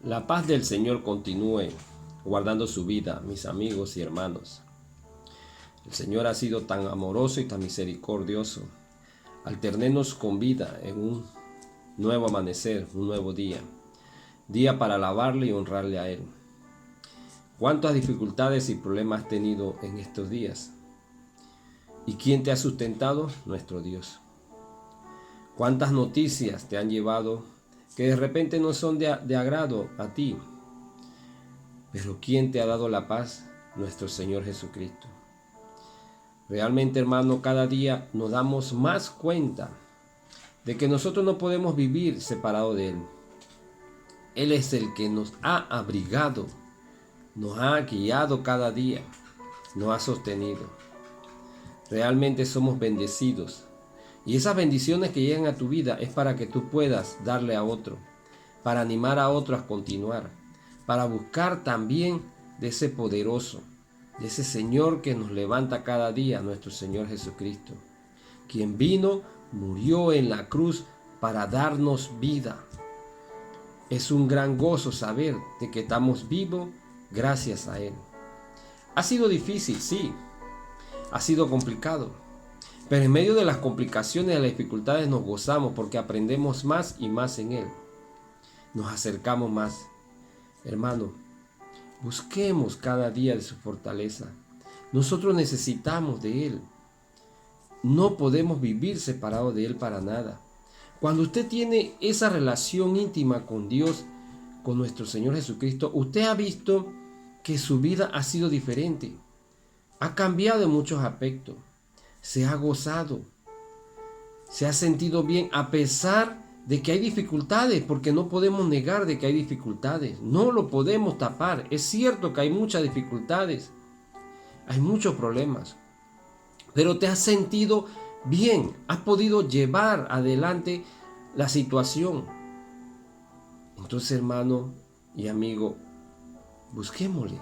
La paz del Señor continúe guardando su vida, mis amigos y hermanos. El Señor ha sido tan amoroso y tan misericordioso al tenernos con vida en un nuevo amanecer, un nuevo día. Día para alabarle y honrarle a Él. ¿Cuántas dificultades y problemas has tenido en estos días? ¿Y quién te ha sustentado? Nuestro Dios. ¿Cuántas noticias te han llevado que de repente no son de agrado a ti? Pero ¿quién te ha dado la paz? Nuestro Señor Jesucristo. Realmente, hermano, cada día nos damos más cuenta de que nosotros no podemos vivir separados de Él. Él es el que nos ha abrigado, nos ha guiado cada día, nos ha sostenido. Realmente somos bendecidos. Y esas bendiciones que llegan a tu vida es para que tú puedas darle a otro, para animar a otro a continuar, para buscar también de ese poderoso, de ese Señor que nos levanta cada día, nuestro Señor Jesucristo, quien vino, murió en la cruz para darnos vida. Es un gran gozo saber de que estamos vivos gracias a Él. Ha sido difícil, sí, ha sido complicado, pero en medio de las complicaciones y las dificultades nos gozamos porque aprendemos más y más en Él. Nos acercamos más. Hermano, busquemos cada día de su fortaleza. Nosotros necesitamos de Él. No podemos vivir separados de Él para nada. Cuando usted tiene esa relación íntima con Dios, con nuestro Señor Jesucristo, usted ha visto que su vida ha sido diferente. Ha cambiado en muchos aspectos. Se ha gozado. Se ha sentido bien a pesar de que hay dificultades, porque no podemos negar de que hay dificultades. No lo podemos tapar. Es cierto que hay muchas dificultades. Hay muchos problemas. Pero te has sentido bien. Has podido llevar adelante la situación. Entonces, hermano y amigo, busquémosle.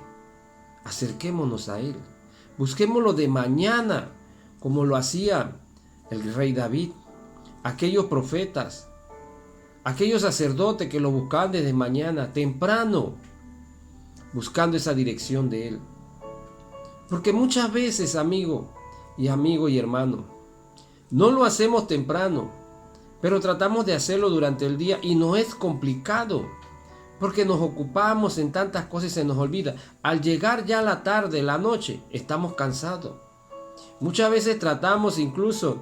Acerquémonos a Él. Busquémoslo de mañana, como lo hacía el rey David, aquellos profetas, aquellos sacerdotes que lo buscaban desde mañana, temprano, buscando esa dirección de Él. Porque muchas veces, amigo y hermano, no lo hacemos temprano, pero tratamos de hacerlo durante el día y no es complicado, porque nos ocupamos en tantas cosas y se nos olvida. Al llegar ya la tarde, la noche, estamos cansados. Muchas veces tratamos incluso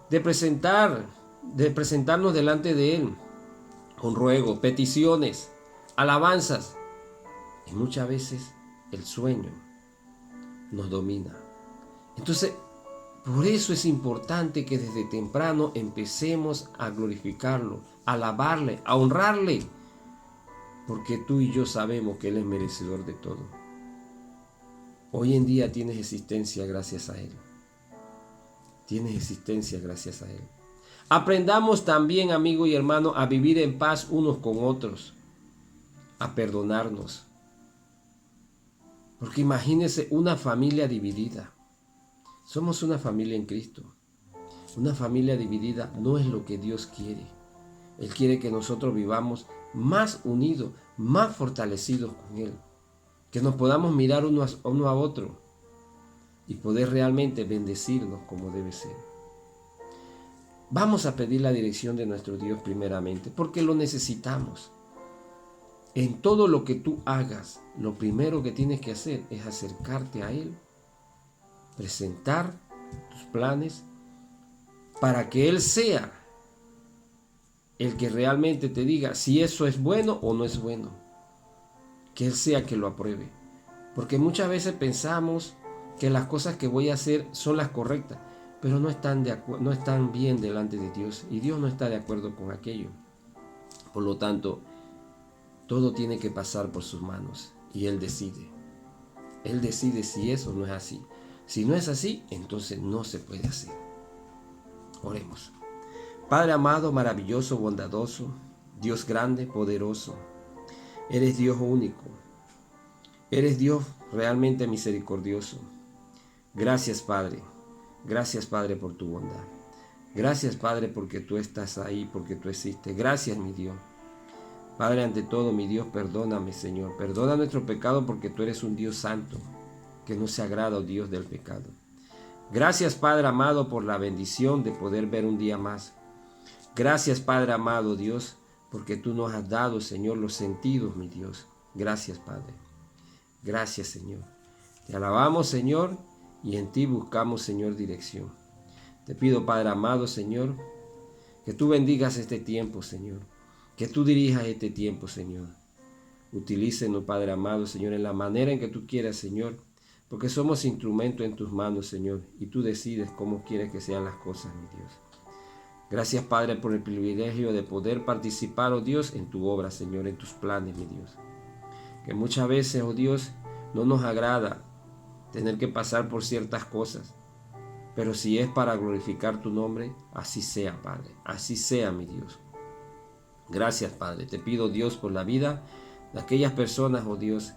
de presentarnos delante de Él con ruegos, peticiones, alabanzas. Y muchas veces el sueño nos domina. Entonces, por eso es importante que desde temprano empecemos a glorificarlo, a alabarle, a honrarle. Porque tú y yo sabemos que Él es merecedor de todo. Hoy en día tienes existencia gracias a Él. Tienes existencia gracias a Él. Aprendamos también, amigo y hermano, a vivir en paz unos con otros, a perdonarnos. Porque imagínense una familia dividida. Somos una familia en Cristo. Una familia dividida no es lo que Dios quiere. Él quiere que nosotros vivamos más unidos, más fortalecidos con Él. Que nos podamos mirar uno a otro y poder realmente bendecirnos como debe ser. Vamos a pedir la dirección de nuestro Dios primeramente, porque lo necesitamos. En todo lo que tú hagas, lo primero que tienes que hacer es acercarte a Él, presentar tus planes para que Él sea el que realmente te diga si eso es bueno o no es bueno. Que Él sea que lo apruebe. Porque muchas veces pensamos que las cosas que voy a hacer son las correctas, pero no están bien delante de Dios. Y Dios no está de acuerdo con aquello. Por lo tanto, todo tiene que pasar por sus manos. Y Él decide. Él decide si eso no es así. Si no es así, entonces no se puede hacer. Oremos. Padre amado, maravilloso, bondadoso, Dios grande, poderoso. Eres Dios único. Eres Dios realmente misericordioso. Gracias, Padre. Gracias, Padre, por tu bondad. Gracias, Padre, porque tú estás ahí, porque tú existes. Gracias, mi Dios. Padre, ante todo, mi Dios, perdóname, Señor. Perdona nuestro pecado porque tú eres un Dios santo, que no se agrada, oh Dios, del pecado. Gracias, Padre amado, por la bendición de poder ver un día más. Gracias, Padre amado, Dios, porque tú nos has dado, Señor, los sentidos, mi Dios. Gracias, Padre. Gracias, Señor. Te alabamos, Señor, y en ti buscamos, Señor, dirección. Te pido, Padre amado, Señor, que tú bendigas este tiempo, Señor. Que tú dirijas este tiempo, Señor. Utilícenos, Padre amado, Señor, en la manera en que tú quieras, Señor, porque somos instrumentos en tus manos, Señor, y tú decides cómo quieres que sean las cosas, mi Dios. Gracias, Padre, por el privilegio de poder participar, oh Dios, en tu obra, Señor, en tus planes, mi Dios. Que muchas veces, oh Dios, no nos agrada tener que pasar por ciertas cosas, pero si es para glorificar tu nombre, así sea, Padre, así sea, mi Dios. Gracias, Padre. Te pido, Dios, por la vida de aquellas personas, oh Dios,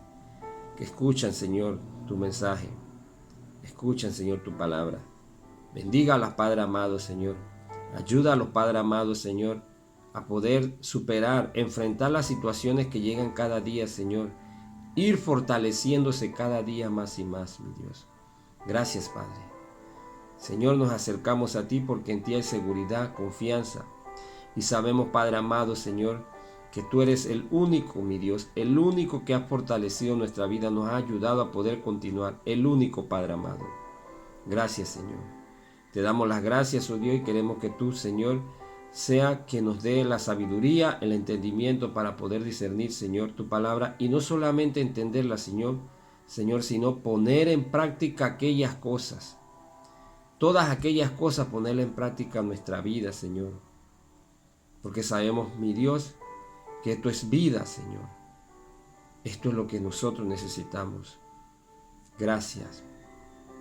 que escuchan, Señor, tu mensaje. Escuchan, Señor, tu palabra. Bendígalas, Padre amado, Señor. Ayúdalos, Padre amado, Señor, a poder superar, enfrentar las situaciones que llegan cada día, Señor. Ir fortaleciéndose cada día más y más, mi Dios. Gracias, Padre. Señor, nos acercamos a ti porque en ti hay seguridad, confianza. Y sabemos, Padre amado, Señor, que tú eres el único, mi Dios, el único que ha fortalecido nuestra vida, nos ha ayudado a poder continuar, el único, Padre amado. Gracias, Señor. Te damos las gracias, oh Dios, y queremos que tú, Señor, sea que nos dé la sabiduría, el entendimiento para poder discernir, Señor, tu palabra, y no solamente entenderla, Señor, sino poner en práctica aquellas cosas, todas aquellas cosas, ponerla en práctica en nuestra vida, Señor. Porque sabemos, mi Dios, que esto es vida, Señor. Esto es lo que nosotros necesitamos. Gracias.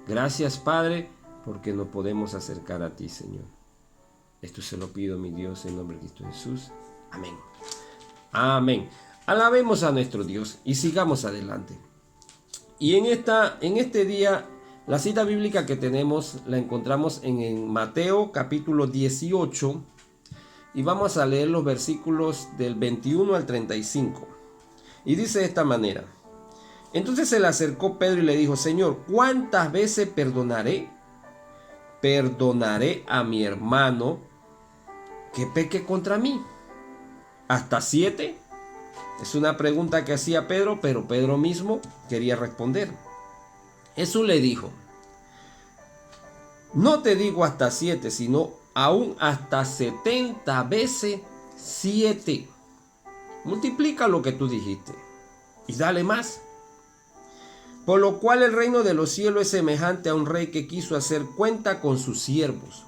Gracias, Padre, porque nos podemos acercar a ti, Señor. Esto se lo pido, mi Dios, en nombre de Cristo Jesús. Amén. Amén. Alabemos a nuestro Dios y sigamos adelante. Y en este día, la cita bíblica que tenemos la encontramos en Mateo capítulo 18. Y vamos a leer los versículos del 21 al 35. Y dice de esta manera. Entonces se le acercó Pedro y le dijo: Señor, ¿cuántas veces perdonaré a mi hermano que peque contra mí? ¿Hasta 7? Es una pregunta que hacía Pedro, pero Pedro mismo quería responder. Jesús le dijo: no te digo hasta 7, sino aún hasta 70 veces 7. Multiplica lo que tú dijiste y dale más. Por lo cual el reino de los cielos es semejante a un rey que quiso hacer cuenta con sus siervos.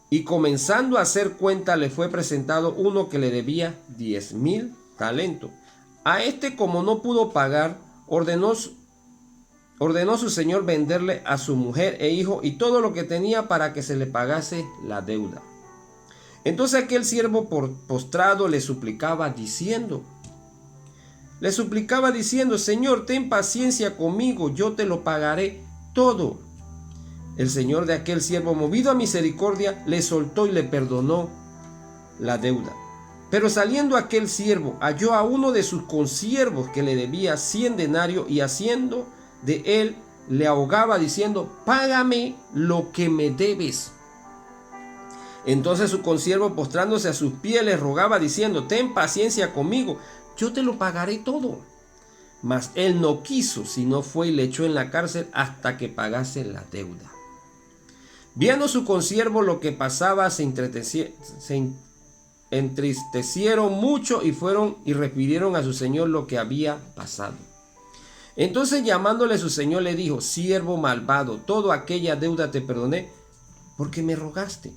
Y comenzando a hacer cuenta, le fue presentado uno que le debía 10,000 talentos. A este, como no pudo pagar, ordenó su señor venderle a su mujer e hijo y todo lo que tenía para que se le pagase la deuda. Entonces aquel siervo postrado le suplicaba diciendo, Señor, ten paciencia conmigo, yo te lo pagaré todo. El señor de aquel siervo, movido a misericordia, le soltó y le perdonó la deuda. Pero saliendo aquel siervo, halló a uno de sus consiervos que le debía 100 denarios y haciendo de él le ahogaba diciendo, págame lo que me debes. Entonces su consiervo, postrándose a sus pies, le rogaba diciendo, ten paciencia conmigo, yo te lo pagaré todo. Mas él no quiso, sino fue y le echó en la cárcel hasta que pagase la deuda. Viendo su consiervo lo que pasaba, se entristecieron mucho y fueron y refirieron a su señor lo que había pasado. Entonces llamándole su señor le dijo, siervo malvado, toda aquella deuda te perdoné porque me rogaste.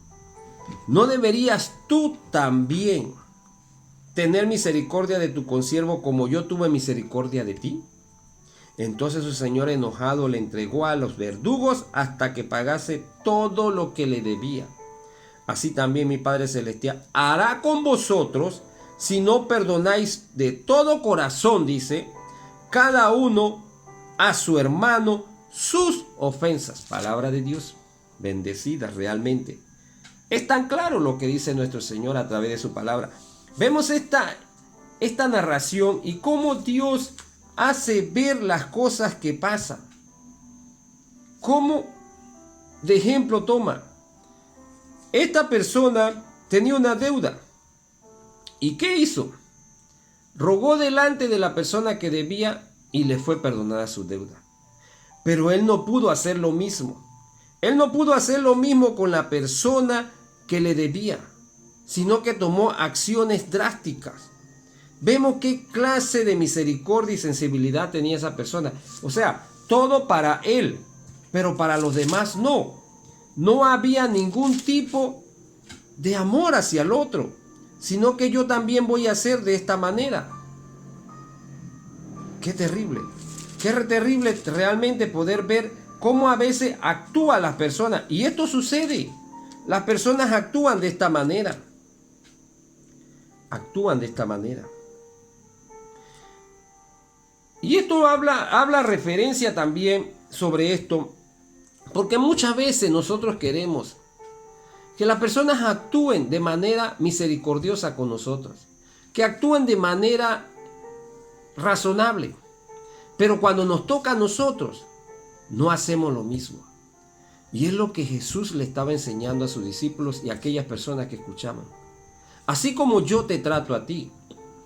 ¿No deberías tú también tener misericordia de tu consiervo como yo tuve misericordia de ti? Entonces su señor enojado le entregó a los verdugos hasta que pagase todo lo que le debía. Así también mi Padre Celestial hará con vosotros si no perdonáis de todo corazón, dice, cada uno a su hermano sus ofensas. Palabra de Dios, bendecida realmente. Es tan claro lo que dice nuestro Señor a través de su palabra. Vemos esta narración y cómo Dios hace ver las cosas que pasan. Cómo de ejemplo toma. Esta persona tenía una deuda. ¿Y qué hizo? Rogó delante de la persona que debía y le fue perdonada su deuda. Pero él no pudo hacer lo mismo. Él no pudo hacer lo mismo con la persona que le debía, sino que tomó acciones drásticas. Vemos qué clase de misericordia y sensibilidad tenía esa persona. O sea, todo para él, pero para los demás no. No había ningún tipo de amor hacia el otro, sino que yo también voy a hacer de esta manera. Qué terrible. Qué terrible realmente poder ver cómo a veces actúan las personas. Y esto sucede. Las personas actúan de esta manera. Actúan de esta manera. Y esto habla referencia también sobre esto. Porque muchas veces nosotros queremos que las personas actúen de manera misericordiosa con nosotros. Que actúen de manera razonable. Pero cuando nos toca a nosotros, no hacemos lo mismo. Y es lo que Jesús le estaba enseñando a sus discípulos y a aquellas personas que escuchaban. Así como yo te trato a ti,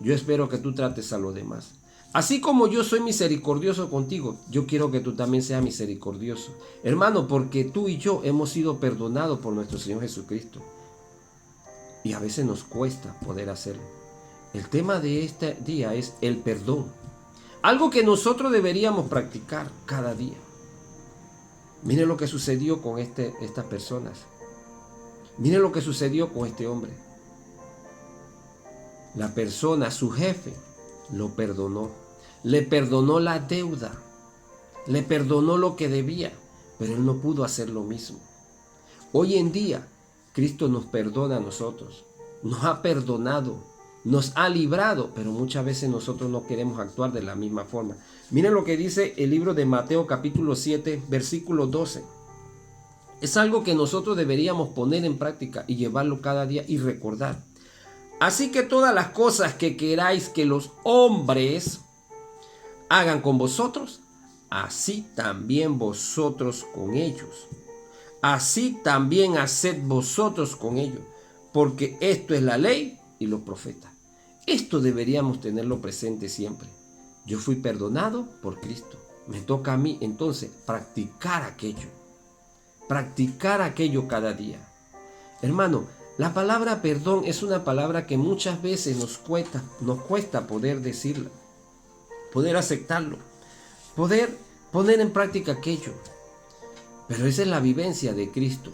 yo espero que tú trates a los demás. Así como yo soy misericordioso contigo, yo quiero que tú también seas misericordioso. Hermano, porque tú y yo hemos sido perdonados por nuestro Señor Jesucristo. Y a veces nos cuesta poder hacerlo. El tema de este día es el perdón. Algo que nosotros deberíamos practicar cada día. Miren lo que sucedió con estas personas. Miren lo que sucedió con este hombre. La persona, su jefe, lo perdonó. Le perdonó la deuda. Le perdonó lo que debía. Pero él no pudo hacer lo mismo. Hoy en día, Cristo nos perdona a nosotros. Nos ha perdonado. Nos ha librado, pero muchas veces nosotros no queremos actuar de la misma forma. Miren lo que dice el libro de Mateo capítulo 7, versículo 12. Es algo que nosotros deberíamos poner en práctica y llevarlo cada día y recordar. Así que todas las cosas que queráis que los hombres hagan con vosotros, así también vosotros con ellos. Así también haced vosotros con ellos, porque esto es la ley y los profetas. Esto deberíamos tenerlo presente siempre. Yo fui perdonado por Cristo. Me toca a mí entonces practicar aquello. Practicar aquello cada día. Hermano, la palabra perdón es una palabra que muchas veces nos cuesta poder decirla, poder aceptarlo, poder poner en práctica aquello. Pero esa es la vivencia de Cristo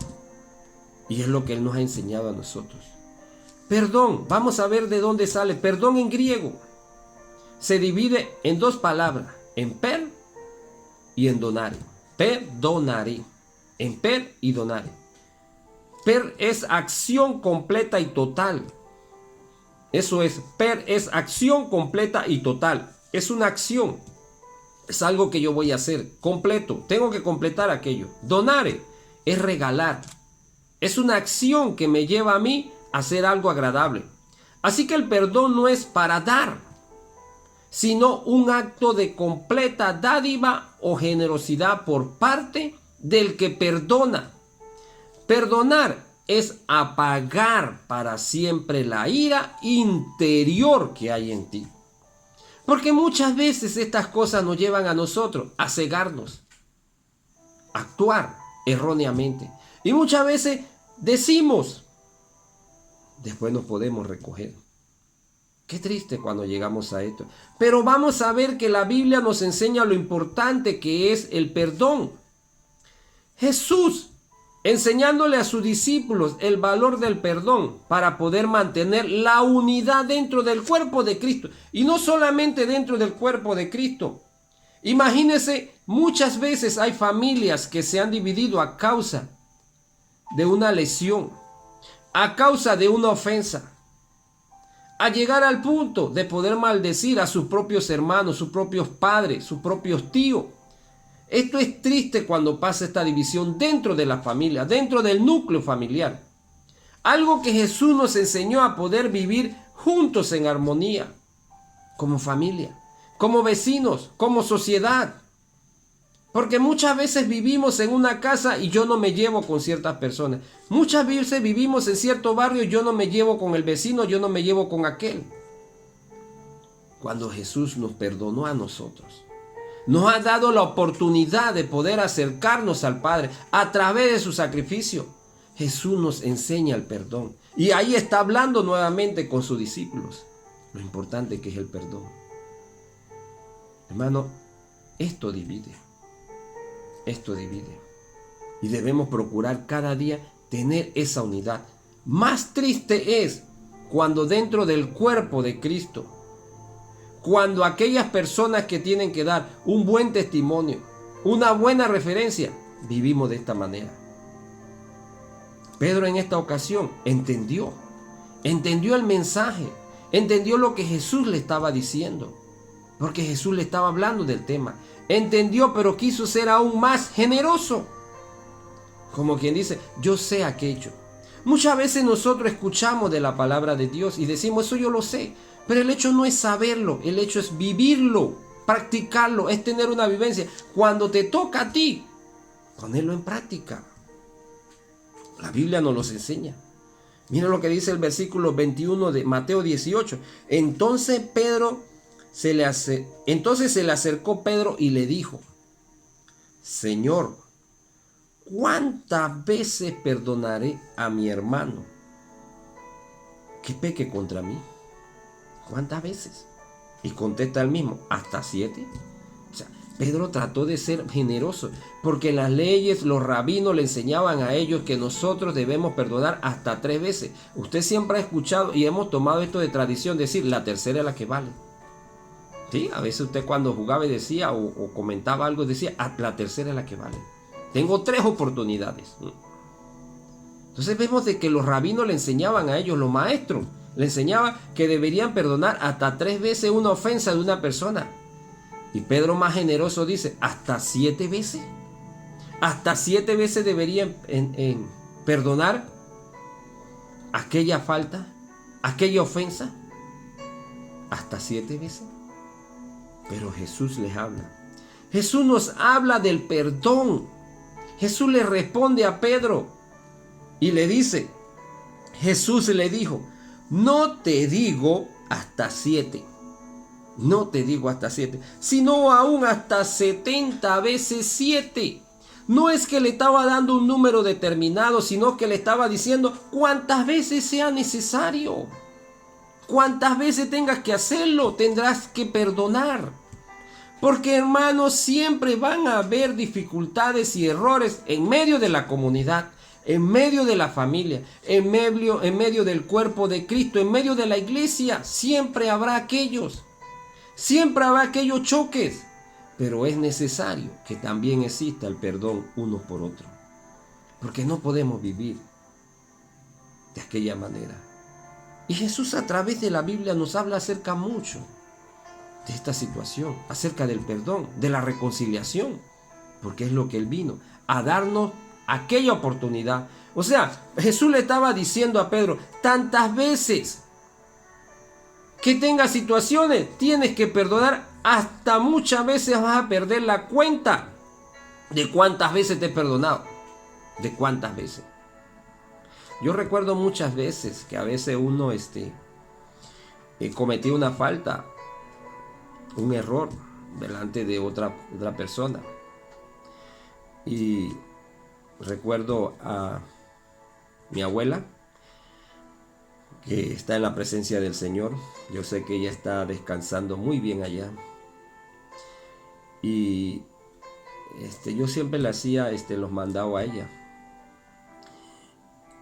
y es lo que Él nos ha enseñado a nosotros. Perdón, vamos a ver de dónde sale. Perdón en griego se divide en dos palabras, en per y en donare. Perdonare, en per y donare. Per es acción completa y total. Eso es, per es acción completa y total. Es una acción. Es algo que yo voy a hacer completo. Tengo que completar aquello. Donare es regalar. Es una acción que me lleva a mí a hacer algo agradable. Así que el perdón no es para dar, sino un acto de completa dádiva o generosidad por parte del que perdona. Perdonar es apagar para siempre la ira interior que hay en ti. Porque muchas veces estas cosas nos llevan a nosotros a cegarnos, a actuar erróneamente. Y muchas veces decimos, después nos podemos recoger. Qué triste cuando llegamos a esto. Pero vamos a ver que la Biblia nos enseña lo importante que es el perdón. Jesús, enseñándole a sus discípulos el valor del perdón para poder mantener la unidad dentro del cuerpo de Cristo. Y no solamente dentro del cuerpo de Cristo. Imagínense, muchas veces hay familias que se han dividido a causa de una lesión, a causa de una ofensa, a llegar al punto de poder maldecir a sus propios hermanos, sus propios padres, sus propios tíos. Esto es triste cuando pasa esta división dentro de la familia, dentro del núcleo familiar. Algo que Jesús nos enseñó a poder vivir juntos en armonía, como familia, como vecinos, como sociedad. Porque muchas veces vivimos en una casa y yo no me llevo con ciertas personas. Muchas veces vivimos en cierto barrio y yo no me llevo con el vecino, yo no me llevo con aquel. Cuando Jesús nos perdonó a nosotros, nos ha dado la oportunidad de poder acercarnos al Padre a través de su sacrificio. Jesús nos enseña el perdón. Y ahí está hablando nuevamente con sus discípulos. Lo importante que es el perdón. Hermano, esto divide. Esto divide. Y debemos procurar cada día tener esa unidad. Más triste es cuando dentro del cuerpo de Cristo, cuando aquellas personas que tienen que dar un buen testimonio, una buena referencia, vivimos de esta manera. Pedro en esta ocasión entendió el mensaje, entendió lo que Jesús le estaba diciendo, porque Jesús le estaba hablando del tema. Entendió, pero quiso ser aún más generoso. Como quien dice, yo sé aquello. Muchas veces nosotros escuchamos de la palabra de Dios y decimos, eso yo lo sé. Pero el hecho no es saberlo, el hecho es vivirlo, practicarlo, es tener una vivencia. Cuando te toca a ti, ponerlo en práctica. La Biblia nos los enseña. Mira lo que dice el versículo 21 de Mateo 18. Entonces se le acercó Pedro y le dijo, Señor, ¿cuántas veces perdonaré a mi hermano que peque contra mí? ¿Cuántas veces? Y contesta él mismo, ¿hasta 7? O sea, Pedro trató de ser generoso, porque en las leyes los rabinos le enseñaban a ellos que nosotros debemos perdonar hasta 3 veces. Usted siempre ha escuchado y hemos tomado esto de tradición, decir, la tercera es la que vale. ¿Sí? A veces usted cuando jugaba y decía o comentaba algo decía, la tercera es la que vale. Tengo 3 oportunidades. Entonces vemos de que los rabinos le enseñaban a ellos, los maestros, le enseñaban que deberían perdonar hasta 3 veces una ofensa de una persona. Y Pedro más generoso dice, ¿hasta 7 veces? ¿Hasta 7 veces deberían perdonar aquella falta, aquella ofensa? ¿Hasta 7 veces? Pero Jesús les habla. Jesús nos habla del perdón. Jesús le responde a Pedro y le dice, Jesús le dijo, no te digo hasta 7, no te digo hasta 7, sino aún hasta 70 veces 7. No es que le estaba dando un número determinado, sino que le estaba diciendo cuántas veces sea necesario. Cuántas veces tengas que hacerlo, tendrás que perdonar. Porque hermanos, siempre van a haber dificultades y errores en medio de la comunidad, en medio de la familia, en medio del cuerpo de Cristo, en medio de la iglesia. Siempre habrá aquellos choques. Pero es necesario que también exista el perdón uno por otro. Porque no podemos vivir de aquella manera. Y Jesús a través de la Biblia nos habla acerca mucho de esta situación, acerca del perdón, de la reconciliación, porque es lo que Él vino, a darnos aquella oportunidad. O sea, Jesús le estaba diciendo a Pedro, tantas veces que tengas situaciones, tienes que perdonar, hasta muchas veces vas a perder la cuenta de cuántas veces te he perdonado, de cuántas veces. Yo recuerdo muchas veces que a veces uno cometía una falta, un error delante de otra persona. Y recuerdo a mi abuela, que está en la presencia del Señor. Yo sé que ella está descansando muy bien allá. Y yo siempre le hacía los mandados a ella.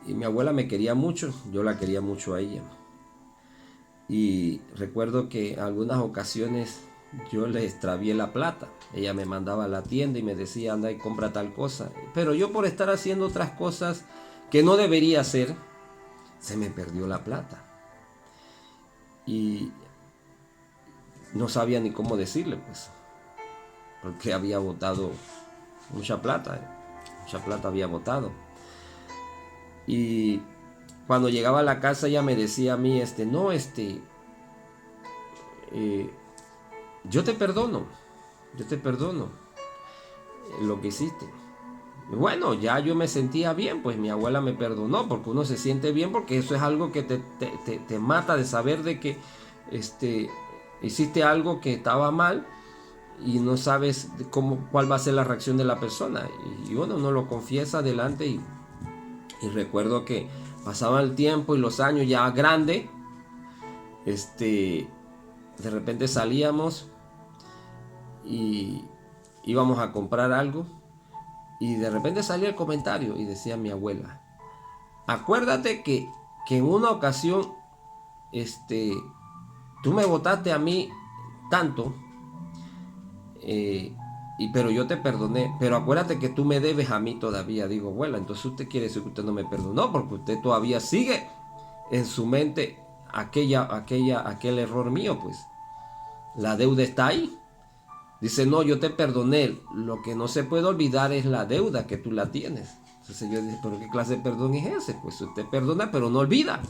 Y mi abuela me quería mucho, yo la quería mucho a ella. Y recuerdo que en algunas ocasiones yo le extravié la plata. Ella me mandaba a la tienda y me decía, anda y compra tal cosa. Pero yo por estar haciendo otras cosas que no debería hacer, se me perdió la plata. Y no sabía ni cómo decirle, pues, porque había botado mucha plata había botado. Y cuando llegaba a la casa ella me decía a mí, yo te perdono lo que hiciste. Bueno, ya yo me sentía bien, pues mi abuela me perdonó, porque uno se siente bien, porque eso es algo que te mata de saber de que hiciste algo que estaba mal y no sabes cuál va a ser la reacción de la persona. Y bueno, uno lo confiesa adelante y recuerdo que pasaba el tiempo y los años ya grande, de repente salíamos y íbamos a comprar algo y de repente salía el comentario y decía mi abuela, acuérdate que en una ocasión tú me botaste a mí tanto, pero yo te perdoné, pero acuérdate que tú me debes a mí todavía. Digo, abuela, entonces usted quiere decir que usted no me perdonó, porque usted todavía sigue en su mente aquel error mío, pues la deuda está ahí. Dice, no, yo te perdoné, lo que no se puede olvidar es la deuda que tú la tienes. Entonces yo dije, pero ¿qué clase de perdón es ese? Pues usted perdona, pero no olvida.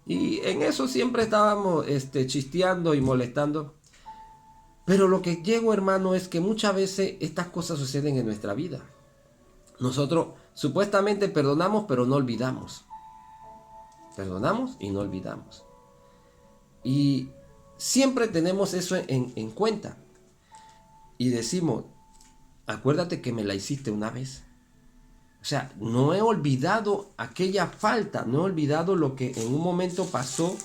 Y en eso siempre estábamos chisteando y molestando. Pero lo que llego, hermano, es que muchas veces estas cosas suceden en nuestra vida. Nosotros supuestamente perdonamos, pero no olvidamos. Perdonamos y no olvidamos. Y siempre tenemos eso en cuenta. Y decimos, acuérdate que me la hiciste una vez. O sea, no he olvidado aquella falta, no he olvidado lo que en un momento pasó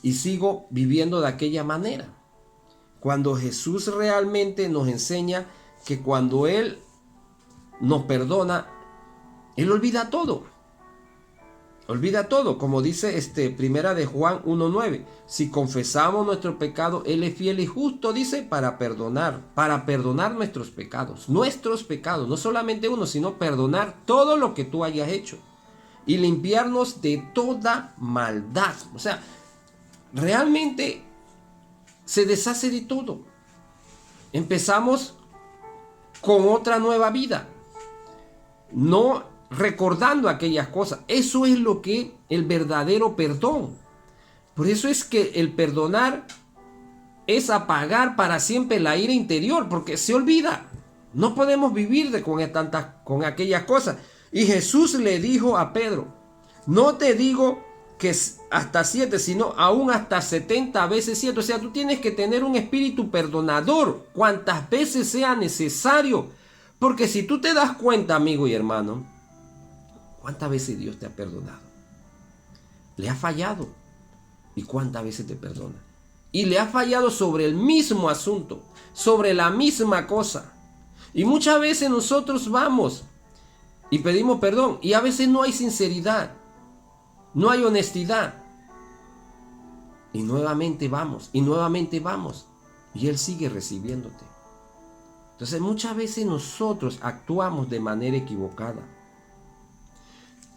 y sigo viviendo de aquella manera. Cuando Jesús realmente nos enseña que cuando Él nos perdona, Él olvida todo. Olvida todo, como dice Primera de Juan 1:9. Si confesamos nuestro pecado, Él es fiel y justo, dice, para perdonar nuestros pecados, no solamente uno, sino perdonar todo lo que tú hayas hecho y limpiarnos de toda maldad. O sea, realmente se deshace de todo. Empezamos con otra nueva vida, no recordando aquellas cosas. Eso es lo que el verdadero perdón. Por eso es que el perdonar es apagar para siempre la ira interior, porque se olvida. No podemos vivir con aquellas cosas. Y Jesús le dijo a Pedro, no te digo que hasta 7, sino aún hasta 70 veces 7. O sea, tú tienes que tener un espíritu perdonador cuantas veces sea necesario. Porque si tú te das cuenta, amigo y hermano, ¿cuántas veces Dios te ha perdonado? Le ha fallado. ¿Y cuántas veces te perdona? Y le ha fallado sobre el mismo asunto, sobre la misma cosa. Y muchas veces nosotros vamos y pedimos perdón y a veces no hay sinceridad, no hay honestidad. Y nuevamente vamos, y Él sigue recibiéndote. Entonces muchas veces nosotros actuamos de manera equivocada.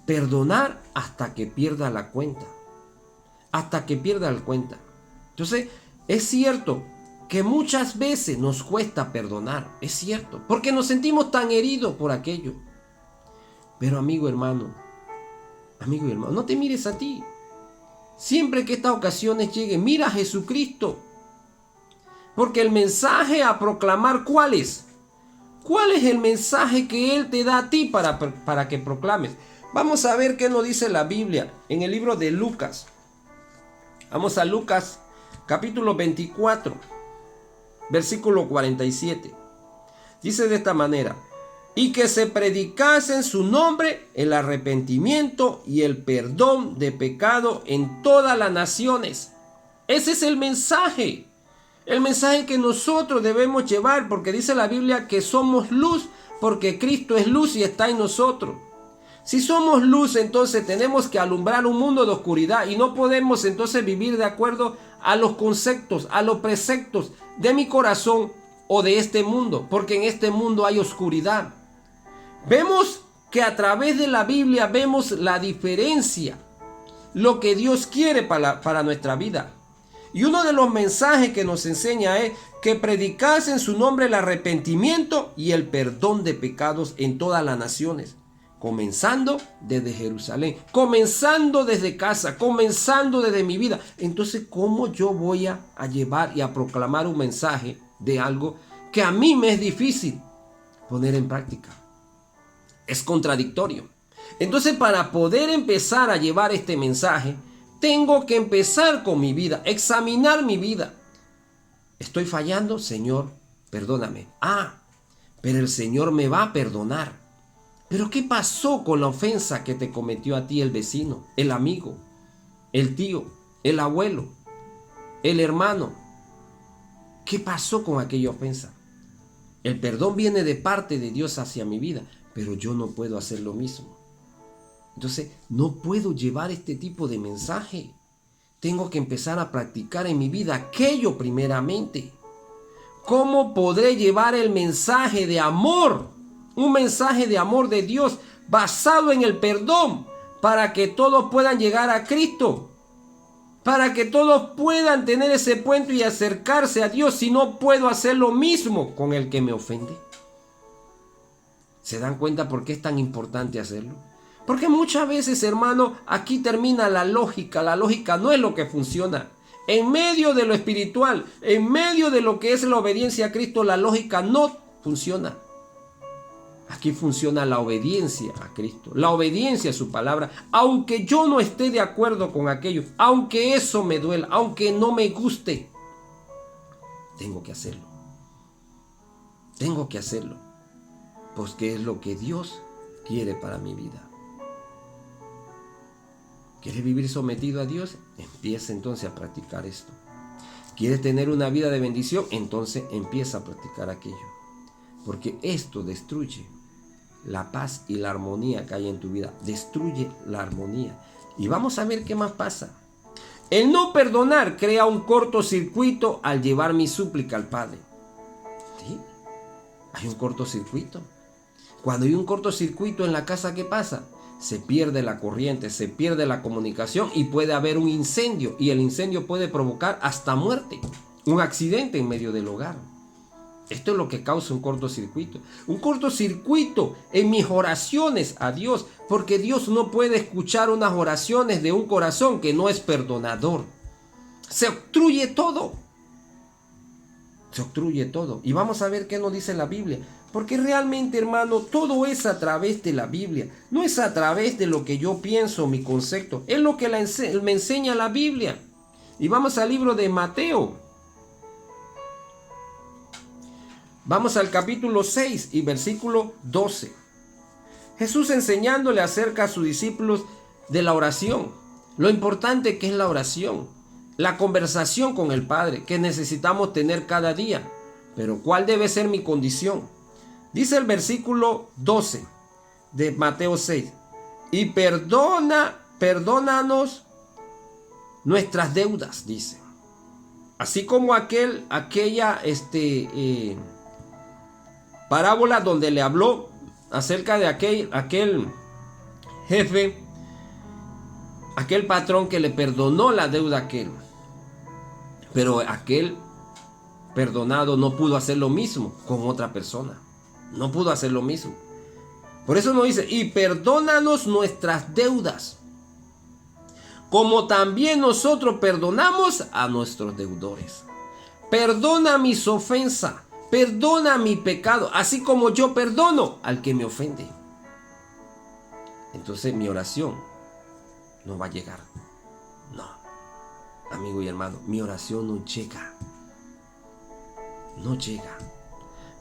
Perdonar hasta que pierda la cuenta. Entonces, es cierto que muchas veces nos cuesta perdonar. Es cierto, porque nos sentimos tan heridos por aquello. Pero amigo y hermano, no te mires a ti. Siempre que estas ocasiones lleguen, mira a Jesucristo. Porque el mensaje a proclamar, ¿cuál es? ¿Cuál es el mensaje que Él te da a ti para que proclames? Vamos a ver qué nos dice la Biblia en el libro de Lucas. Vamos a Lucas capítulo 24, versículo 47. Dice de esta manera, y que se predicase en su nombre el arrepentimiento y el perdón de pecado en todas las naciones. Ese es el mensaje que nosotros debemos llevar, porque dice la Biblia que somos luz, porque Cristo es luz y está en nosotros. Si somos luz, entonces tenemos que alumbrar un mundo de oscuridad y no podemos entonces vivir de acuerdo a los conceptos, a los preceptos de mi corazón o de este mundo, porque en este mundo hay oscuridad. Vemos que a través de la Biblia vemos la diferencia, lo que Dios quiere para nuestra vida. Y uno de los mensajes que nos enseña es que predicase en su nombre el arrepentimiento y el perdón de pecados en todas las naciones. comenzando desde Jerusalén, comenzando desde casa, comenzando desde mi vida. Entonces, ¿cómo yo voy a llevar y a proclamar un mensaje de algo que a mí me es difícil poner en práctica? Es contradictorio. Entonces, para poder empezar a llevar este mensaje, tengo que empezar con mi vida, examinar mi vida. ¿Estoy fallando? Señor, perdóname. Pero el Señor me va a perdonar. ¿Pero qué pasó con la ofensa que te cometió a ti el vecino, el amigo, el tío, el abuelo, el hermano? ¿Qué pasó con aquella ofensa? El perdón viene de parte de Dios hacia mi vida, pero yo no puedo hacer lo mismo. Entonces, no puedo llevar este tipo de mensaje. Tengo que empezar a practicar en mi vida aquello primeramente. ¿Cómo podré llevar el mensaje de amor? Un mensaje de amor de Dios basado en el perdón para que todos puedan llegar a Cristo. Para que todos puedan tener ese puente y acercarse a Dios si no puedo hacer lo mismo con el que me ofende. ¿Se dan cuenta por qué es tan importante hacerlo? Porque muchas veces, hermano, aquí termina la lógica. La lógica no es lo que funciona. En medio de lo espiritual, en medio de lo que es la obediencia a Cristo, la lógica no funciona. Aquí funciona la obediencia a Cristo, la obediencia a su palabra. Aunque yo no esté de acuerdo con aquello, aunque eso me duela, aunque no me guste, tengo que hacerlo. Tengo que hacerlo. Porque es lo que Dios quiere para mi vida. ¿Quieres vivir sometido a Dios? Empieza entonces a practicar esto. ¿Quieres tener una vida de bendición? Entonces empieza a practicar aquello. Porque esto destruye la paz y la armonía que hay en tu vida. Destruye la armonía. Y vamos a ver qué más pasa. El no perdonar crea un cortocircuito al llevar mi súplica al Padre. ¿Sí? Hay un cortocircuito. Cuando hay un cortocircuito en la casa, ¿qué pasa? Se pierde la corriente, se pierde la comunicación y puede haber un incendio. Y el incendio puede provocar hasta muerte. Un accidente en medio del hogar. Esto es lo que causa un cortocircuito. Un cortocircuito en mis oraciones a Dios. Porque Dios no puede escuchar unas oraciones de un corazón que no es perdonador. Se obstruye todo. Se obstruye todo. Y vamos a ver qué nos dice la Biblia. Porque realmente, hermano, todo es a través de la Biblia. No es a través de lo que yo pienso, mi concepto. Es lo que me enseña la Biblia. Y vamos al libro de Mateo. Vamos al capítulo 6 y versículo 12. Jesús enseñándole acerca a sus discípulos de la oración. Lo importante que es la oración. La conversación con el Padre que necesitamos tener cada día. Pero ¿cuál debe ser mi condición? Dice el versículo 12 de Mateo 6. Y perdónanos nuestras deudas, dice. Así como aquella parábola donde le habló acerca de aquel jefe, aquel patrón que le perdonó la deuda a aquel. Pero aquel perdonado no pudo hacer lo mismo con otra persona. No pudo hacer lo mismo. Por eso nos dice, y perdónanos nuestras deudas, como también nosotros perdonamos a nuestros deudores. Perdona mis ofensas, perdona mi pecado, así como yo perdono al que me ofende. Entonces mi oración no va a llegar. No, amigo y hermano, mi oración no llega. No llega.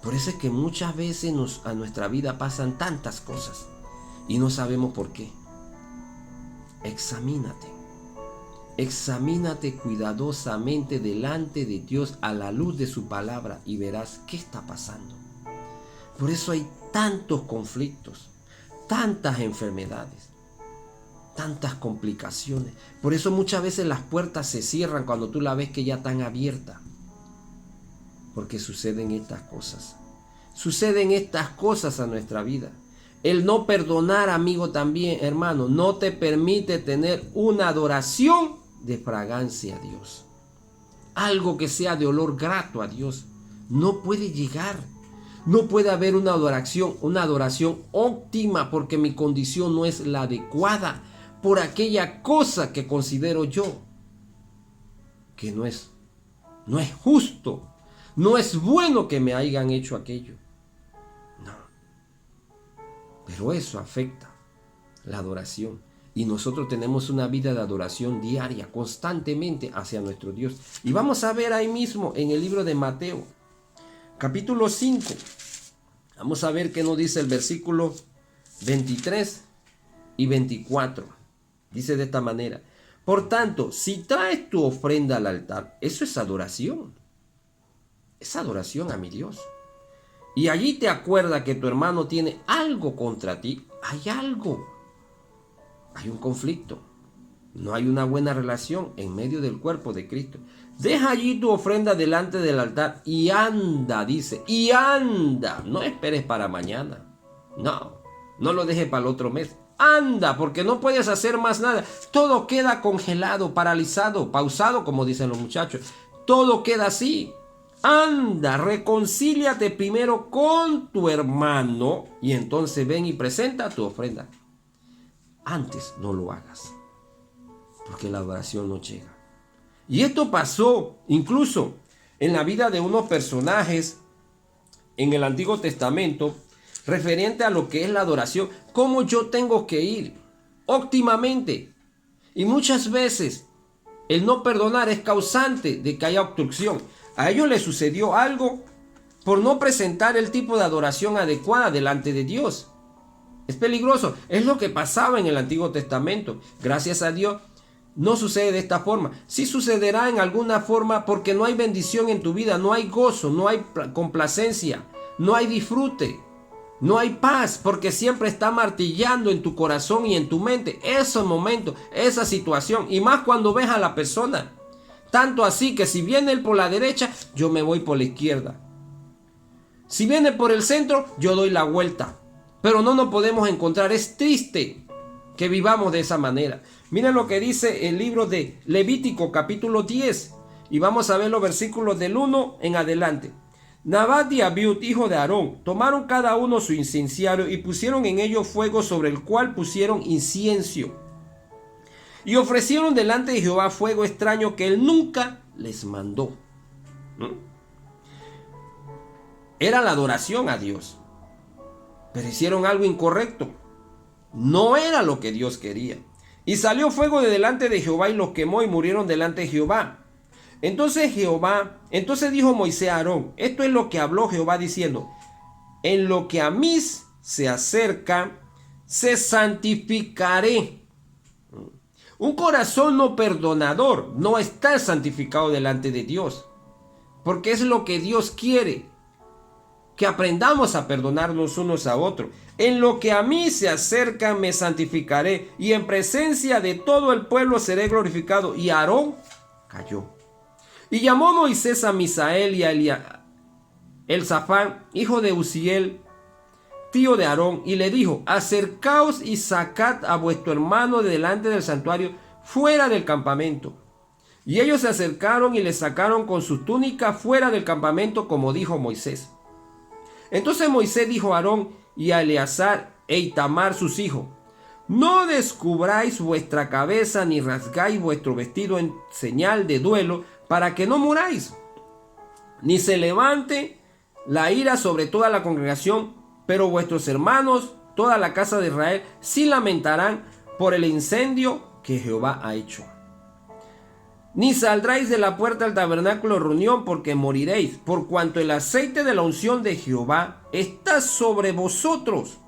Por eso es que muchas veces a nuestra vida pasan tantas cosas y no sabemos por qué. Examínate. Examínate cuidadosamente delante de Dios a la luz de su palabra y verás qué está pasando. Por eso hay tantos conflictos, tantas enfermedades, tantas complicaciones. Por eso muchas veces las puertas se cierran cuando tú la ves que ya están abiertas. Porque suceden estas cosas. Suceden estas cosas a nuestra vida. El no perdonar, amigo, también, hermano, no te permite tener una adoración de fragancia a Dios. Algo que sea de olor grato a Dios. No puede llegar. No puede haber una adoración óptima porque mi condición no es la adecuada por aquella cosa que considero yo que no es justo, no es bueno que me hayan hecho aquello. No. Pero eso afecta la adoración. Y nosotros tenemos una vida de adoración diaria, constantemente hacia nuestro Dios. Y vamos a ver ahí mismo en el libro de Mateo, capítulo 5. Vamos a ver qué nos dice el versículo 23 y 24. Dice de esta manera: por tanto, si traes tu ofrenda al altar, eso es adoración. Es adoración a mi Dios. Y allí te acuerdas que tu hermano tiene algo contra ti. Hay algo. Hay un conflicto. No hay una buena relación en medio del cuerpo de Cristo. Deja allí tu ofrenda delante del altar y anda, dice. Y anda. No esperes para mañana. No lo dejes para el otro mes. Anda, porque no puedes hacer más nada. Todo queda congelado, paralizado, pausado, como dicen los muchachos. Todo queda así. Anda, reconcíliate primero con tu hermano y entonces ven y presenta tu ofrenda. Antes no lo hagas, porque la adoración no llega. Y esto pasó incluso en la vida de unos personajes en el Antiguo Testamento, referente a lo que es la adoración, cómo yo tengo que ir óptimamente. Y muchas veces el no perdonar es causante de que haya obstrucción. A ellos les sucedió algo por no presentar el tipo de adoración adecuada delante de Dios. Es peligroso. Es lo que pasaba en el Antiguo Testamento. Gracias a Dios no sucede de esta forma. Sí sucederá en alguna forma porque no hay bendición en tu vida, no hay gozo, no hay complacencia, no hay disfrute. No hay paz porque siempre está martillando en tu corazón y en tu mente ese momento, esa situación. Y más cuando ves a la persona. Tanto así que si viene él por la derecha, yo me voy por la izquierda. Si viene por el centro, yo doy la vuelta. Pero no nos podemos encontrar. Es triste que vivamos de esa manera. Miren lo que dice el libro de Levítico capítulo 10. Y vamos a ver los versículos del 1 en adelante. Nadab y Abiud, hijo de Aarón, tomaron cada uno su inciensario y pusieron en ello fuego sobre el cual pusieron incienso. Y ofrecieron delante de Jehová fuego extraño que él nunca les mandó. Era la adoración a Dios. Pero hicieron algo incorrecto. No era lo que Dios quería. Y salió fuego de delante de Jehová y los quemó y murieron delante de Jehová. Entonces dijo Moisés a Aarón: esto es lo que habló Jehová diciendo: en lo que a mí se acerca, se santificaré. Un corazón no perdonador no está santificado delante de Dios, porque es lo que Dios quiere, que aprendamos a perdonarnos unos a otros. En lo que a mí se acerca me santificaré, y en presencia de todo el pueblo seré glorificado. Y Aarón cayó. Y llamó Moisés a Misael y a Elzafán, hijo de Uziel, tío de Aarón, y le dijo: acercaos y sacad a vuestro hermano de delante del santuario, fuera del campamento. Y ellos se acercaron y le sacaron con sus túnicas fuera del campamento, como dijo Moisés. Entonces Moisés dijo a Aarón y a Eleazar e Itamar sus hijos: no descubráis vuestra cabeza ni rasgáis vuestro vestido en señal de duelo, para que no muráis, ni se levante la ira sobre toda la congregación, pero vuestros hermanos, toda la casa de Israel, sí lamentarán por el incendio que Jehová ha hecho. Ni saldráis de la puerta del tabernáculo de reunión, porque moriréis, por cuanto el aceite de la unción de Jehová está sobre vosotros.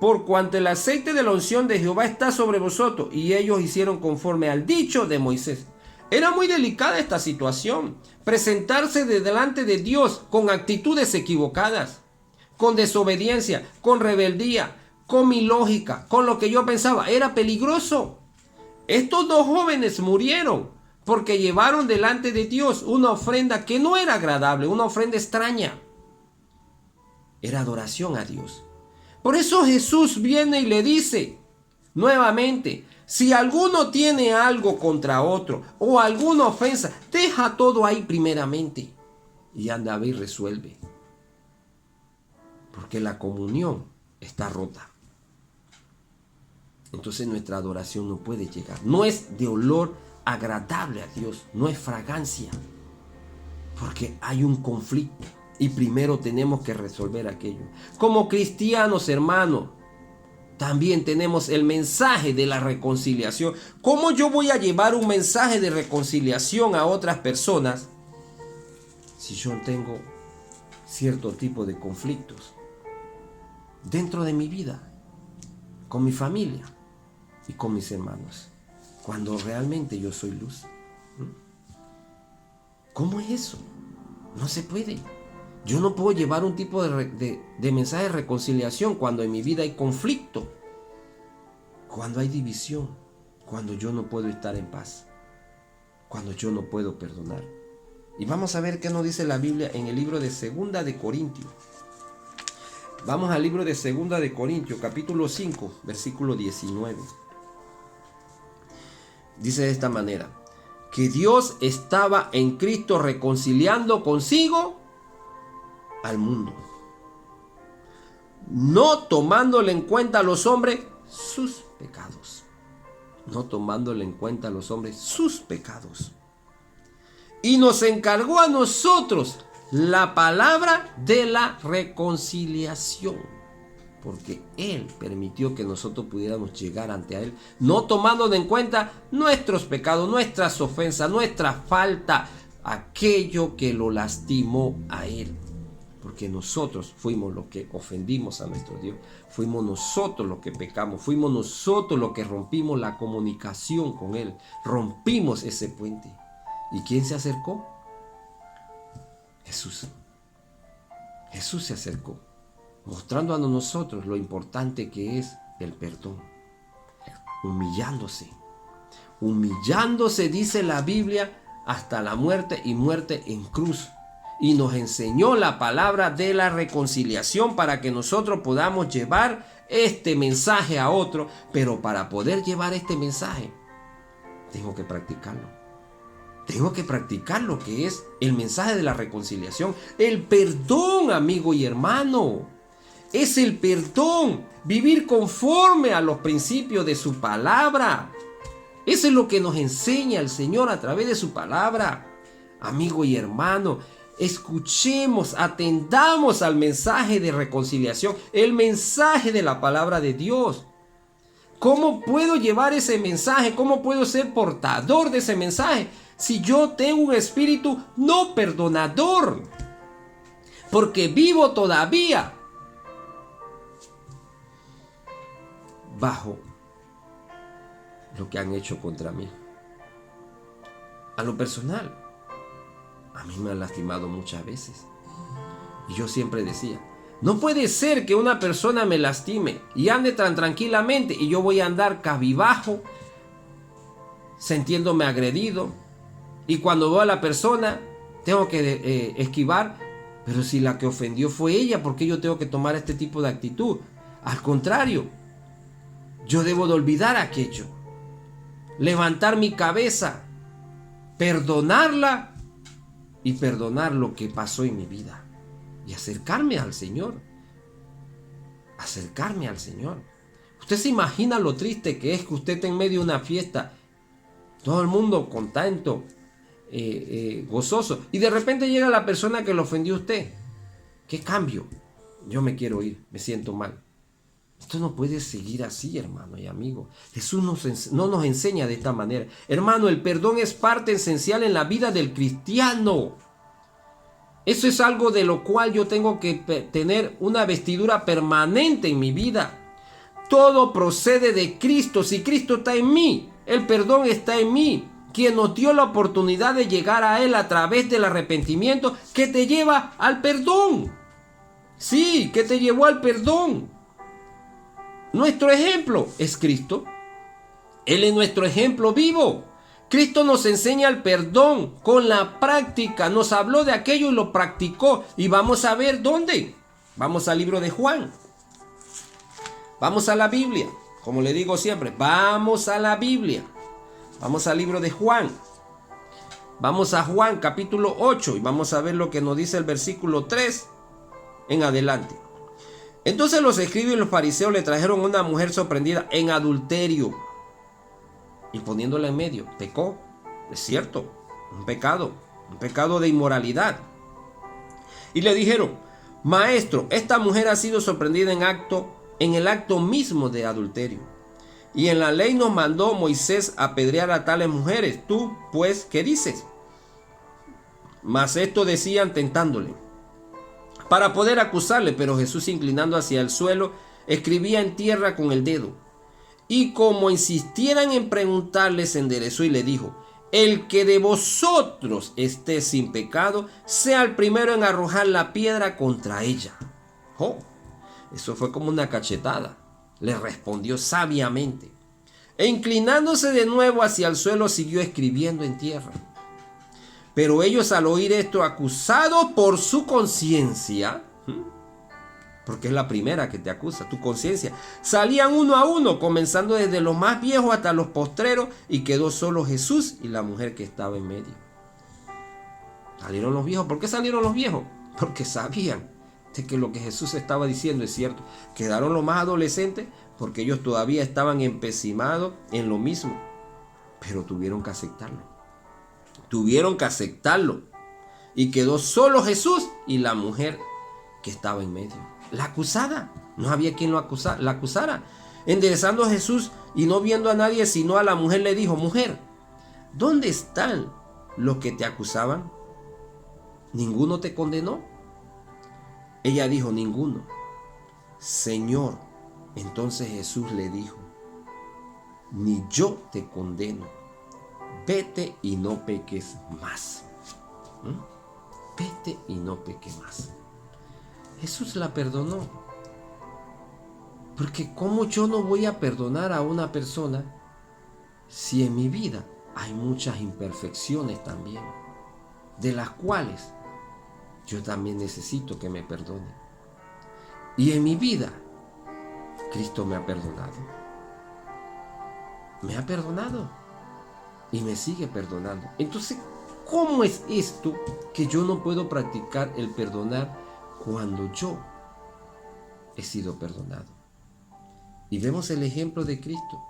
Por cuanto el aceite de la unción de Jehová está sobre vosotros. Y ellos hicieron conforme al dicho de Moisés. Era muy delicada esta situación. Presentarse delante de Dios con actitudes equivocadas, con desobediencia, con rebeldía, con mi lógica, con lo que yo pensaba. Era peligroso. Estos dos jóvenes murieron porque llevaron delante de Dios una ofrenda que no era agradable, una ofrenda extraña. Era adoración a Dios. Por eso Jesús viene y le dice nuevamente: si alguno tiene algo contra otro o alguna ofensa, deja todo ahí primeramente y anda a ver y resuelve. porque la comunión está rota. Entonces nuestra adoración no puede llegar. No es de olor agradable a Dios, no es fragancia, porque hay un conflicto y primero tenemos que resolver aquello. Como cristianos, hermanos, también tenemos el mensaje de la reconciliación. ¿Cómo yo voy a llevar un mensaje de reconciliación a otras personas si yo tengo cierto tipo de conflictos dentro de mi vida, con mi familia y con mis hermanos, cuando realmente yo soy luz? ¿Cómo es eso? No se puede. Yo no puedo llevar un tipo de mensaje de reconciliación cuando en mi vida hay conflicto, cuando hay división, cuando yo no puedo estar en paz, cuando yo no puedo perdonar. Y vamos a ver qué nos dice la Biblia en el libro de Segunda de Corintios. Vamos al libro de Segunda de Corintios, capítulo 5, versículo 19. Dice de esta manera: que Dios estaba en Cristo reconciliando consigo al mundo, no tomándole en cuenta a los hombres sus pecados. No tomándole en cuenta a los hombres sus pecados. Y nos encargó a nosotros la palabra de la reconciliación, porque Él permitió que nosotros pudiéramos llegar ante Él, no tomando en cuenta nuestros pecados, nuestras ofensas, nuestra falta, aquello que lo lastimó a Él. Porque nosotros fuimos los que ofendimos a nuestro Dios, fuimos nosotros los que pecamos, fuimos nosotros los que rompimos la comunicación con Él, rompimos ese puente. ¿Y quién se acercó? Jesús. Jesús se acercó, mostrando a nosotros lo importante que es el perdón. Humillándose, dice la Biblia, hasta la muerte y muerte en cruz. Y nos enseñó la palabra de la reconciliación para que nosotros podamos llevar este mensaje a otro. Pero para poder llevar este mensaje, tengo que practicarlo. Tengo que practicar lo que es el mensaje de la reconciliación. El perdón, amigo y hermano. Es el perdón. Vivir conforme a los principios de su palabra. Eso es lo que nos enseña el Señor a través de su palabra. Amigo y hermano, escuchemos, atendamos al mensaje de reconciliación. El mensaje de la palabra de Dios. ¿Cómo puedo llevar ese mensaje? ¿Cómo puedo ser portador de ese mensaje si yo tengo un espíritu no perdonador? Porque vivo todavía bajo lo que han hecho contra mí. A lo personal, a mí me han lastimado muchas veces. Y yo siempre decía, no puede ser que una persona me lastime y ande tan tranquilamente y yo voy a andar cabizbajo, sintiéndome agredido. Y cuando veo a la persona, tengo que esquivar. Pero si la que ofendió fue ella, ¿por qué yo tengo que tomar este tipo de actitud? Al contrario, yo debo de olvidar aquello, levantar mi cabeza, perdonarla y perdonar lo que pasó en mi vida y acercarme al Señor. Acercarme al Señor. Usted se imagina lo triste que es que usted esté en medio de una fiesta, todo el mundo contento, gozoso, y de repente llega la persona que lo ofendió a usted. ¿Qué cambio? Yo me quiero ir, me siento mal. Esto no puede seguir así, hermano y amigo. Jesús no nos enseña de esta manera. Hermano, el perdón es parte esencial en la vida del cristiano. Eso es algo de lo cual yo tengo que tener una vestidura permanente en mi vida. Todo procede de Cristo. Si Cristo está en mí, el perdón está en mí. Quien nos dio la oportunidad de llegar a Él a través del arrepentimiento que te lleva al perdón. Sí, que te llevó al perdón. Nuestro ejemplo es Cristo. Él es nuestro ejemplo vivo. Cristo nos enseña el perdón con la práctica. Nos habló de aquello y lo practicó. Y vamos a ver dónde. Vamos al libro de Juan. Vamos a la Biblia. Como le digo siempre, vamos a la Biblia. Vamos al libro de Juan. Vamos a Juan capítulo 8 y vamos a ver lo que nos dice el versículo 3 en adelante. Entonces los escribas y los fariseos le trajeron a una mujer sorprendida en adulterio y poniéndola en medio. Pecó, es cierto, un pecado de inmoralidad. Y le dijeron: Maestro, esta mujer ha sido sorprendida en el acto mismo de adulterio. Y en la ley nos mandó Moisés apedrear a tales mujeres. Tú, pues, ¿qué dices? Mas esto decían tentándole, para poder acusarle, pero Jesús, inclinando hacia el suelo, escribía en tierra con el dedo. Y como insistieran en preguntarle, se enderezó y le dijo: El que de vosotros esté sin pecado, sea el primero en arrojar la piedra contra ella. Oh, eso fue como una cachetada. Le respondió sabiamente. E inclinándose de nuevo hacia el suelo, siguió escribiendo en tierra. Pero ellos, al oír esto, acusados por su conciencia, porque es la primera que te acusa, tu conciencia, salían uno a uno, comenzando desde los más viejos hasta los postreros, y quedó solo Jesús y la mujer que estaba en medio. Salieron los viejos. ¿Por qué salieron los viejos? Porque sabían de que lo que Jesús estaba diciendo es cierto. Quedaron los más adolescentes porque ellos todavía estaban empecimados en lo mismo, pero tuvieron que aceptarlo. Y quedó solo Jesús y la mujer que estaba en medio. La acusada. No había quien la acusara. Enderezando a Jesús y no viendo a nadie sino a la mujer, le dijo: Mujer, ¿dónde están los que te acusaban? ¿Ninguno te condenó? Ella dijo: Ninguno. Señor. Entonces Jesús le dijo: Ni yo te condeno. Vete y no peques más. Vete y no peques más. Jesús la perdonó. Porque ¿cómo yo no voy a perdonar a una persona si en mi vida hay muchas imperfecciones también, de las cuales yo también necesito que me perdone? Y en mi vida Cristo me ha perdonado. Me ha perdonado y me sigue perdonando. Entonces, ¿cómo es esto que yo no puedo practicar el perdonar cuando yo he sido perdonado? Y vemos el ejemplo de Cristo.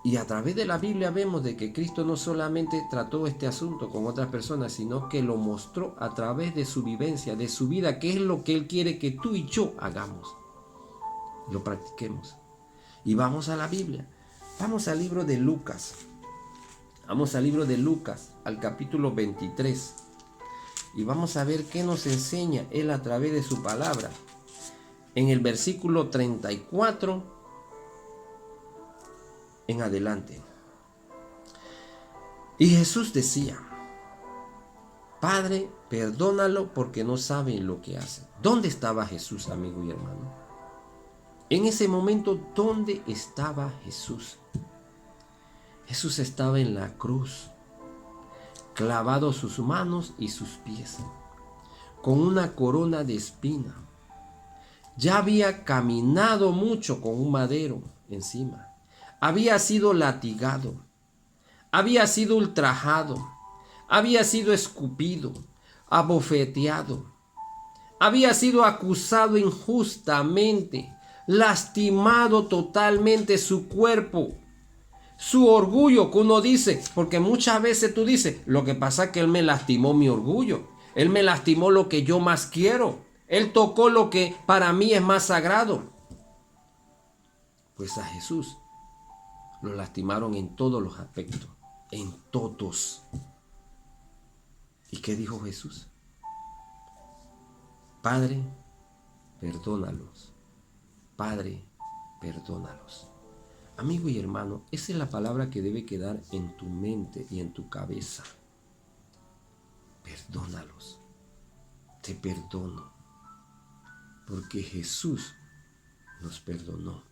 Y a través de la Biblia vemos de que Cristo no solamente trató este asunto con otras personas, sino que lo mostró a través de su vivencia, de su vida, que es lo que Él quiere que tú y yo hagamos. Lo practiquemos. Y vamos a la Biblia. Vamos al libro de Lucas. Vamos al libro de Lucas, al capítulo 23. Y vamos a ver qué nos enseña Él a través de su palabra. En el versículo 34 en adelante. Y Jesús decía: Padre, perdónalo porque no saben lo que hacen. ¿Dónde estaba Jesús, amigo y hermano? En ese momento, ¿dónde estaba Jesús? Jesús estaba en la cruz, clavado sus manos y sus pies, con una corona de espina. Ya había caminado mucho con un madero encima. Había sido latigado, había sido ultrajado, había sido escupido, abofeteado, había sido acusado injustamente, lastimado totalmente su cuerpo, su orgullo, que uno dice, porque muchas veces tú dices: lo que pasa es que Él me lastimó mi orgullo, Él me lastimó lo que yo más quiero, Él tocó lo que para mí es más sagrado. Pues a Jesús lo lastimaron en todos los aspectos, en todos. ¿Y qué dijo Jesús? Padre, perdónalos. Padre, perdónalos. Amigo y hermano, esa es la palabra que debe quedar en tu mente y en tu cabeza. Perdónalos. Te perdono. Porque Jesús nos perdonó.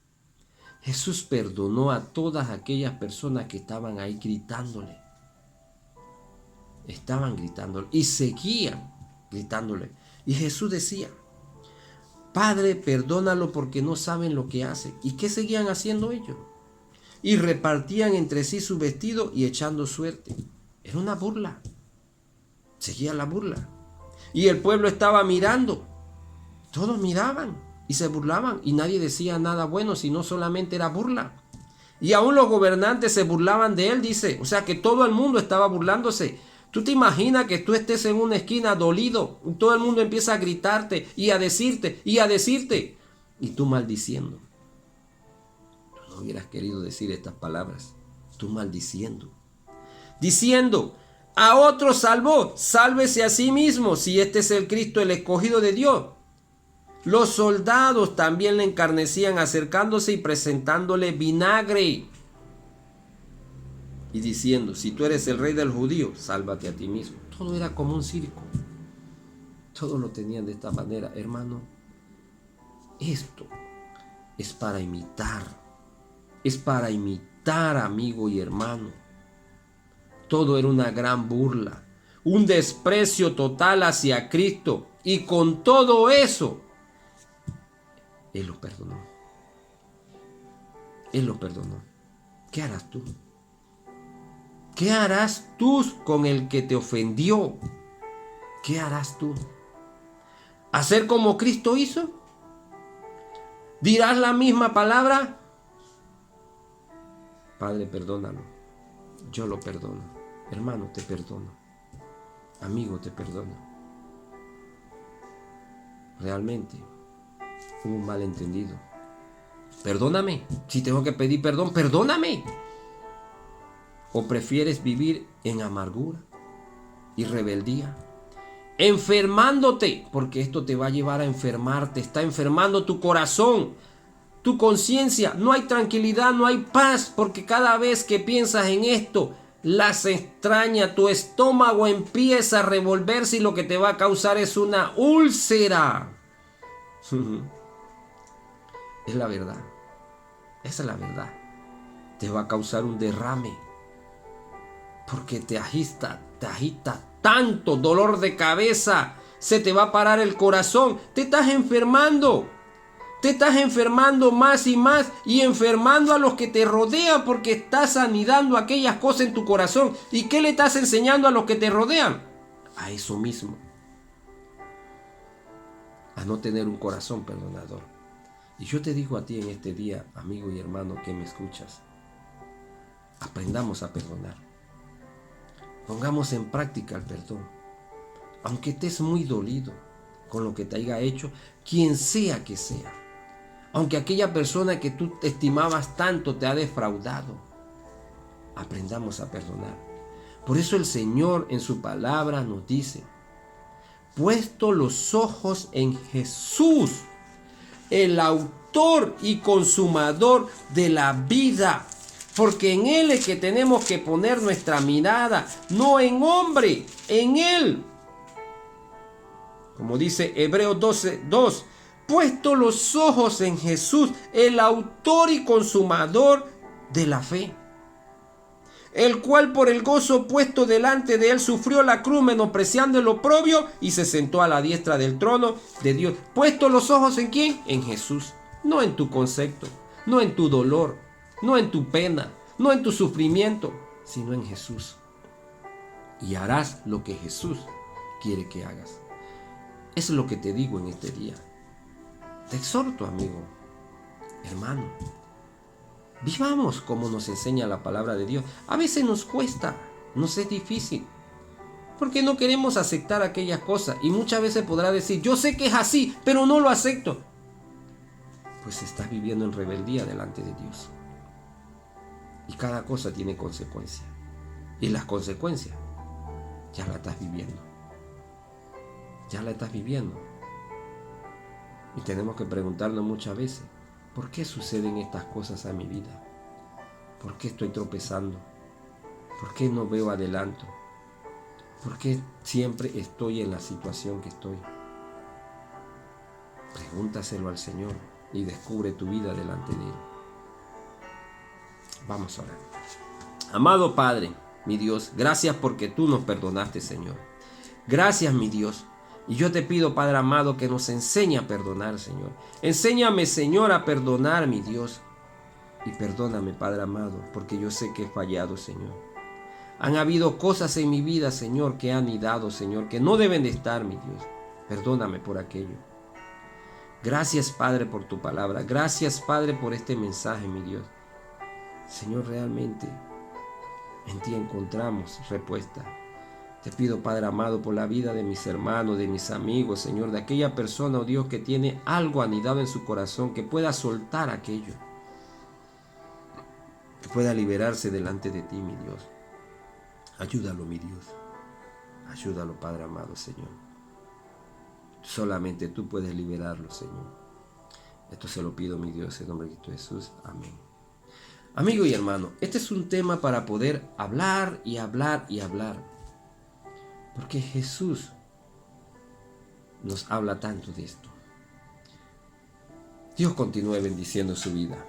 Jesús perdonó a todas aquellas personas que estaban ahí gritándole. Estaban gritándole y seguían gritándole. Y Jesús decía: Padre, perdónalo porque no saben lo que hacen. ¿Y qué seguían haciendo ellos? Y repartían entre sí su vestido y echando suerte. Era una burla. Seguía la burla. Y el pueblo estaba mirando. Todos miraban. y se burlaban y nadie decía nada bueno, sino solamente era burla. Y aún los gobernantes se burlaban de él, dice. O sea que todo el mundo estaba burlándose. Tú te imaginas que tú estés en una esquina dolido, y todo el mundo empieza a gritarte y a decirte y a decirte, y tú maldiciendo. Tú no hubieras querido decir estas palabras. Tú maldiciendo. Diciendo, a otro salvó, sálvese a sí mismo, si este es el Cristo, el escogido de Dios. Los soldados también le encarnecían, acercándose y presentándole vinagre y diciendo, si tú eres el rey del judío, sálvate a ti mismo. Todo era como un circo. Todo lo tenían de esta manera, hermano. Esto es para imitar. Es para imitar, amigo y hermano. Todo era una gran burla, un desprecio total hacia Cristo. Y con todo eso, Él lo perdonó. Él lo perdonó. ¿Qué harás tú? ¿Qué harás tú con el que te ofendió? ¿Qué harás tú? ¿Hacer como Cristo hizo? ¿Dirás la misma palabra? Padre, perdónalo. Yo lo perdono. Hermano, te perdono. Amigo, te perdono. Realmente hubo un malentendido. Perdóname. Si tengo que pedir perdón, perdóname. ¿O prefieres vivir en amargura y rebeldía? Enfermándote, porque esto te va a llevar a enfermarte. Está enfermando tu corazón, tu conciencia. No hay tranquilidad, no hay paz, porque cada vez que piensas en esto, las extraña, tu estómago empieza a revolverse y lo que te va a causar es una úlcera. Es la verdad. Esa es la verdad. Te va a causar un derrame. Porque te agita tanto, dolor de cabeza, se te va a parar el corazón, te estás enfermando más y más y enfermando a los que te rodean porque estás anidando aquellas cosas en tu corazón. ¿Y qué le estás enseñando a los que te rodean? A eso mismo, a no tener un corazón perdonador. Y yo te digo a ti en este día, amigo y hermano que me escuchas, aprendamos a perdonar. Pongamos en práctica el perdón. Aunque estés muy dolido con lo que te haya hecho, quien sea que sea. Aunque aquella persona que tú estimabas tanto te ha defraudado, aprendamos a perdonar. Por eso el Señor en su palabra nos dice, puesto los ojos en Jesús, el autor y consumador de la vida. Porque en Él es que tenemos que poner nuestra mirada, no en hombre, en Él. Como dice Hebreos 12:2, puesto los ojos en Jesús, el autor y consumador de la fe, el cual por el gozo puesto delante de Él sufrió la cruz, menospreciando el oprobio, y se sentó a la diestra del trono de Dios. Puesto los ojos ¿en quién? En Jesús, no en tu concepto, no en tu dolor, no en tu pena, no en tu sufrimiento, sino en Jesús. Y harás lo que Jesús quiere que hagas. Eso es lo que te digo en este día. Te exhorto, amigo, hermano. Vivamos como nos enseña la palabra de Dios. A veces nos cuesta, nos es difícil, porque no queremos aceptar aquellas cosas. Y muchas veces podrá decir, yo sé que es así, pero no lo acepto. Pues estás viviendo en rebeldía delante de Dios. Y cada cosa tiene consecuencias. Y las consecuencias ya la estás viviendo. Ya la estás viviendo. Y tenemos que preguntarnos muchas veces, ¿por qué suceden estas cosas a mi vida? ¿Por qué estoy tropezando? ¿Por qué no veo adelanto? ¿Por qué siempre estoy en la situación que estoy? Pregúntaselo al Señor y descubre tu vida delante de Él. Vamos a orar. Amado Padre, mi Dios, gracias porque tú nos perdonaste, Señor. Gracias, mi Dios. Y yo te pido, Padre amado, que nos enseñe a perdonar, Señor. Enséñame, Señor, a perdonar, mi Dios. Y perdóname, Padre amado, porque yo sé que he fallado, Señor. Han habido cosas en mi vida, Señor, que han anidado, Señor, que no deben de estar, mi Dios. Perdóname por aquello. Gracias, Padre, por tu palabra. Gracias, Padre, por este mensaje, mi Dios. Señor, realmente en ti encontramos respuesta. Te pido, Padre amado, por la vida de mis hermanos, de mis amigos, Señor, de aquella persona, oh Dios, que tiene algo anidado en su corazón, que pueda soltar aquello, que pueda liberarse delante de ti, mi Dios. Ayúdalo, mi Dios. Ayúdalo, Padre amado, Señor. Solamente tú puedes liberarlo, Señor. Esto se lo pido, mi Dios, en nombre de Cristo Jesús. Amén. Amigo y hermano, este es un tema para poder hablar y hablar y hablar. Porque Jesús nos habla tanto de esto. Dios continúe bendiciendo su vida.